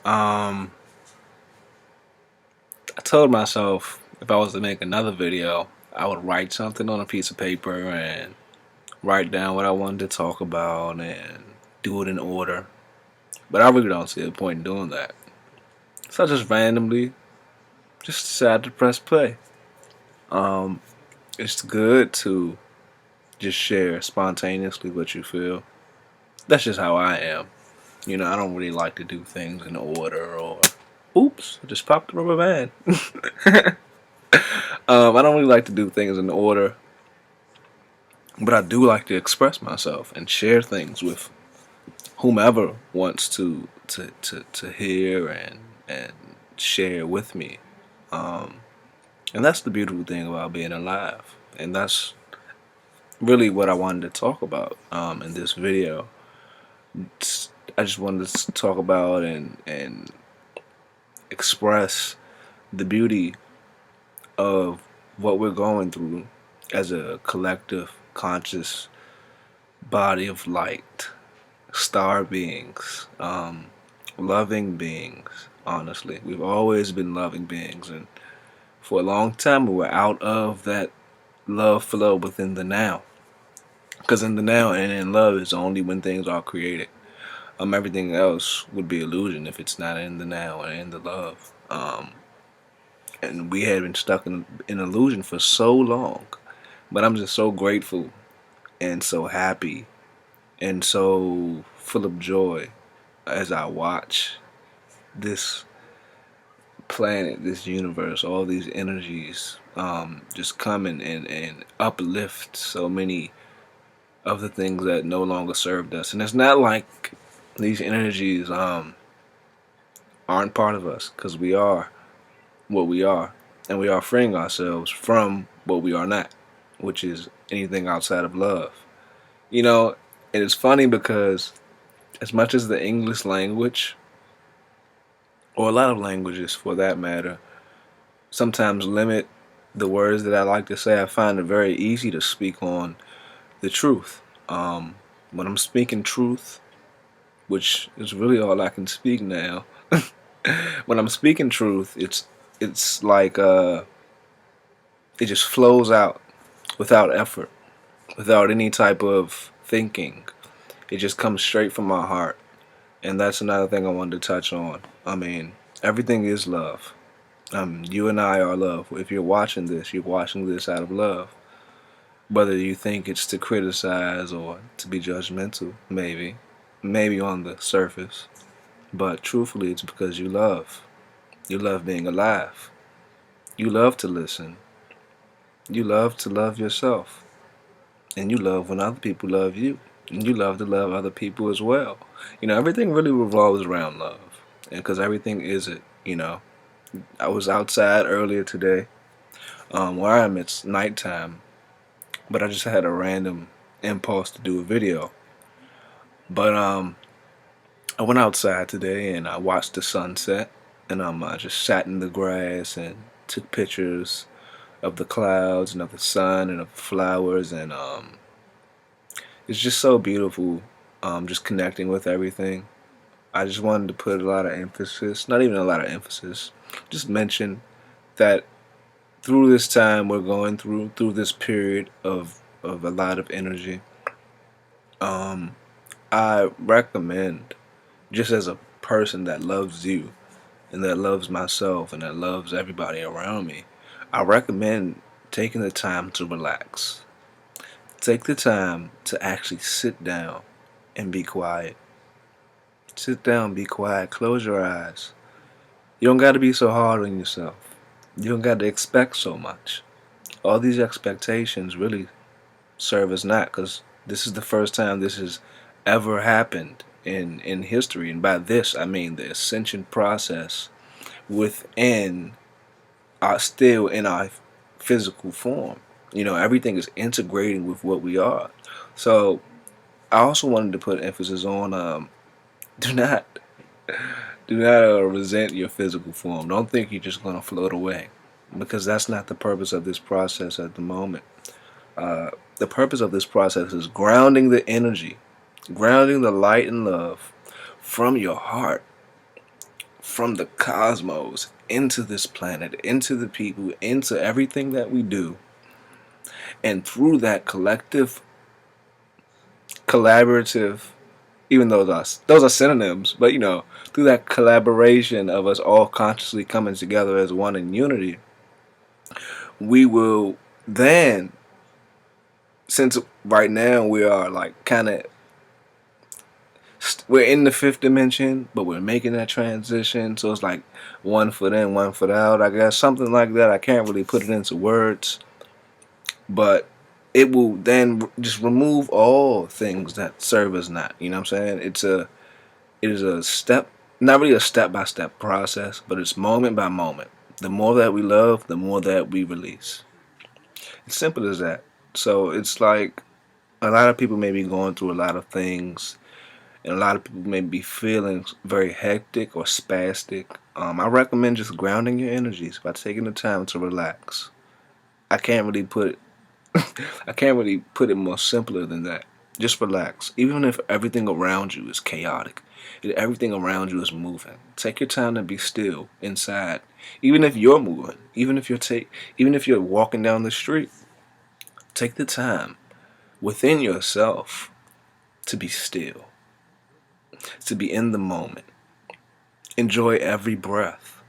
Um, I told myself if I was to make another video, I would write something on a piece of paper and write down what I wanted to talk about and do it in order. But I really don't see a point in doing that. So I just randomly just decided to press play. Um, it's good to just share spontaneously what you feel. That's just how I am. I don't really like to do things in order or. Oops, I just popped the rubber band. I don't really like to do things in order, but I do like to express myself and share things with whomever wants to hear and share with me. Um, and that's the beautiful thing about being alive. And that's really what I wanted to talk about in this video. I just wanted to talk about and express the beauty of what we're going through as a collective conscious body of light, star beings, loving beings. Honestly, we've always been loving beings, and for a long time we were out of that love flow within the now. Because in the now and in love is only when things are created. Everything else would be illusion if it's not in the now and in the love. And we had been stuck in illusion for so long. But I'm just so grateful and so happy and so full of joy as I watch this planet, this universe, all these energies just come and uplift so many of the things that no longer served us. And it's not like these energies aren't part of us, because we are what we are, and we are freeing ourselves from what we are not, which is anything outside of love. You know, and it's funny because as much as the English language, or a lot of languages for that matter, sometimes limit the words that I like to say, I find it very easy to speak on the truth. When I'm speaking truth, which is really all I can speak now, when I'm speaking truth, it's like it just flows out without effort, without any type of thinking. It just comes straight from my heart. And that's another thing I wanted to touch on. I mean, everything is love. You and I are love. If you're watching this, you're watching this out of love. Whether you think it's to criticize or to be judgmental, maybe on the surface. But truthfully, it's because you love. You love being alive. You love to listen. You love to love yourself. And you love when other people love you. And you love to love other people as well. Everything really revolves around love. And because everything is it. I was outside earlier today. Where I am, it's nighttime. But I just had a random impulse to do a video. But I went outside today and I watched the sunset. And I just sat in the grass and took pictures of the clouds and of the sun and of the flowers. And it's just so beautiful, just connecting with everything. I just wanted to put a lot of emphasis, not even a lot of emphasis, just mention that through this time we're going through this period of a lot of energy, I recommend, just as a person that loves you and that loves myself and that loves everybody around me, I recommend taking the time to relax. Take the time to actually sit down and be quiet. Sit down, be quiet, close your eyes. You don't got to be so hard on yourself. You don't got to expect so much. All these expectations really serve us not, because this is the first time this has ever happened in history. And by this, I mean the ascension process within still in our physical form. Everything is integrating with what we are. So I also wanted to put emphasis on do not do not resent your physical form. Don't think you're just gonna float away, because that's not the purpose of this process at the moment. The purpose of this process is grounding the energy, grounding the light and love from your heart, from the cosmos into this planet, into the people, into everything that we do. And through that collective, collaborative, even though those are synonyms, but through that collaboration of us all consciously coming together as one in unity, we will then, since right now we are like kind of, we're in the fifth dimension, but we're making that transition, so it's like one foot in, one foot out, I guess, something like that. I can't really put it into words, but it will then just remove all things that serve us not. You know what I'm saying? It is a step, not really a step-by-step process, but it's moment by moment. The more that we love, the more that we release. It's simple as that. So it's like a lot of people may be going through a lot of things, and a lot of people may be feeling very hectic or spastic. I recommend just grounding your energies by taking the time to relax. I can't really put I can't really put it more simpler than that. Just relax. Even if everything around you is chaotic, if everything around you is moving, take your time to be still inside. Even if you're moving, even if you're walking down the street, take the time within yourself to be still, to be in the moment. Enjoy every breath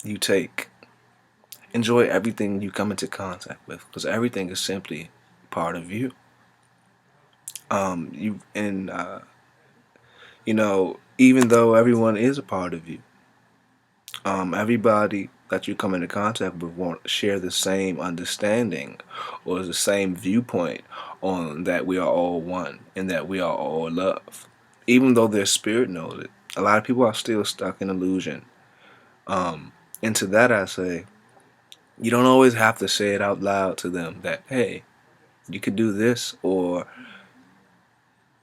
you take. Enjoy everything you come into contact with, because everything is simply part of you. You and even though everyone is a part of you, everybody that you come into contact with won't share the same understanding or the same viewpoint on that we are all one and that we are all love. Even though their spirit knows it, a lot of people are still stuck in illusion. And to that I say, you don't always have to say it out loud to them that, hey, you could do this, or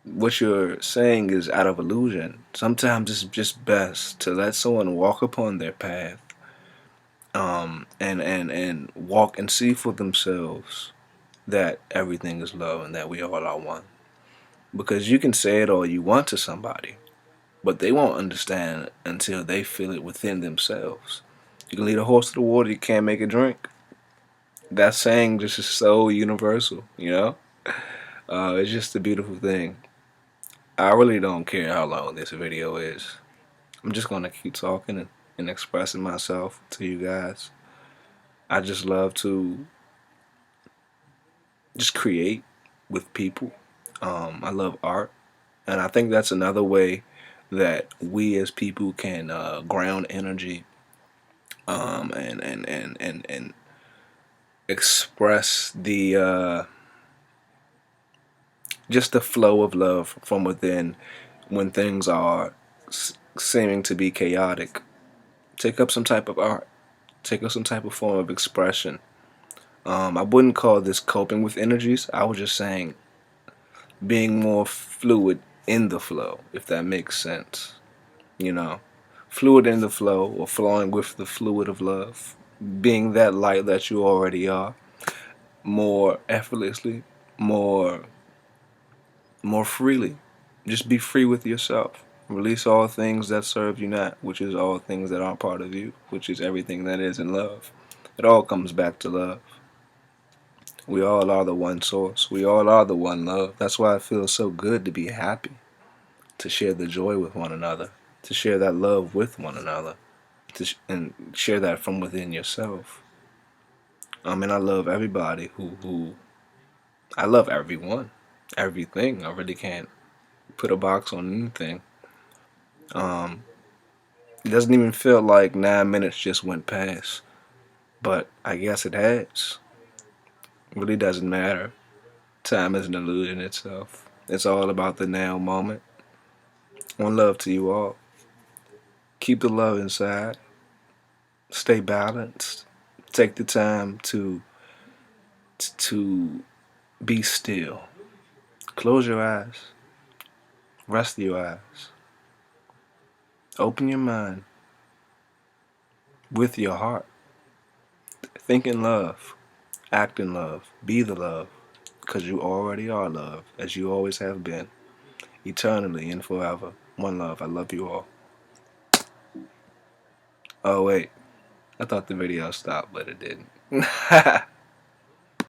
what you're saying is out of illusion. Sometimes it's just best to let someone walk upon their path, and walk and see for themselves that everything is love and that we all are one. Because you can say it all you want to somebody, but they won't understand until they feel it within themselves. You can lead a horse to the water, you can't make it drink. That saying just is so universal. It's just a beautiful thing. I really don't care how long this video is. I'm just gonna keep talking and expressing myself to you guys. I just love to just create with people. I love art, and I think that's another way that we as people can ground energy, and express the just the flow of love from within when things are seeming to be chaotic. Take up some type of art. Take up some type of form of expression. I wouldn't call this coping with energies. I was just saying being more fluid in the flow, if that makes sense. You know, fluid in the flow, or flowing with the fluid of love. Being that light that you already are, more effortlessly, more more freely. Just be free with yourself. Release all things that serve you not, which is all things that aren't part of you, which is everything that is in love. It all comes back to love. We all are the one source. We all are the one love. That's why it feels so good to be happy, to share the joy with one another, to share that love with one another, and share that from within yourself. And I love everybody who I love everyone, everything. I really can't put a box on anything. It doesn't even feel like 9 minutes just went past, but I guess it has. It really doesn't matter. Time is an illusion itself. It's all about the now moment. One love to you all. Keep the love inside. Stay balanced. Take the time to be still. Close your eyes. Rest your eyes. Open your mind with your heart. Think in love. Act in love. Be the love. Because you already are love, as you always have been. Eternally and forever. One love. I love you all. Oh wait, I thought the video stopped, but it didn't.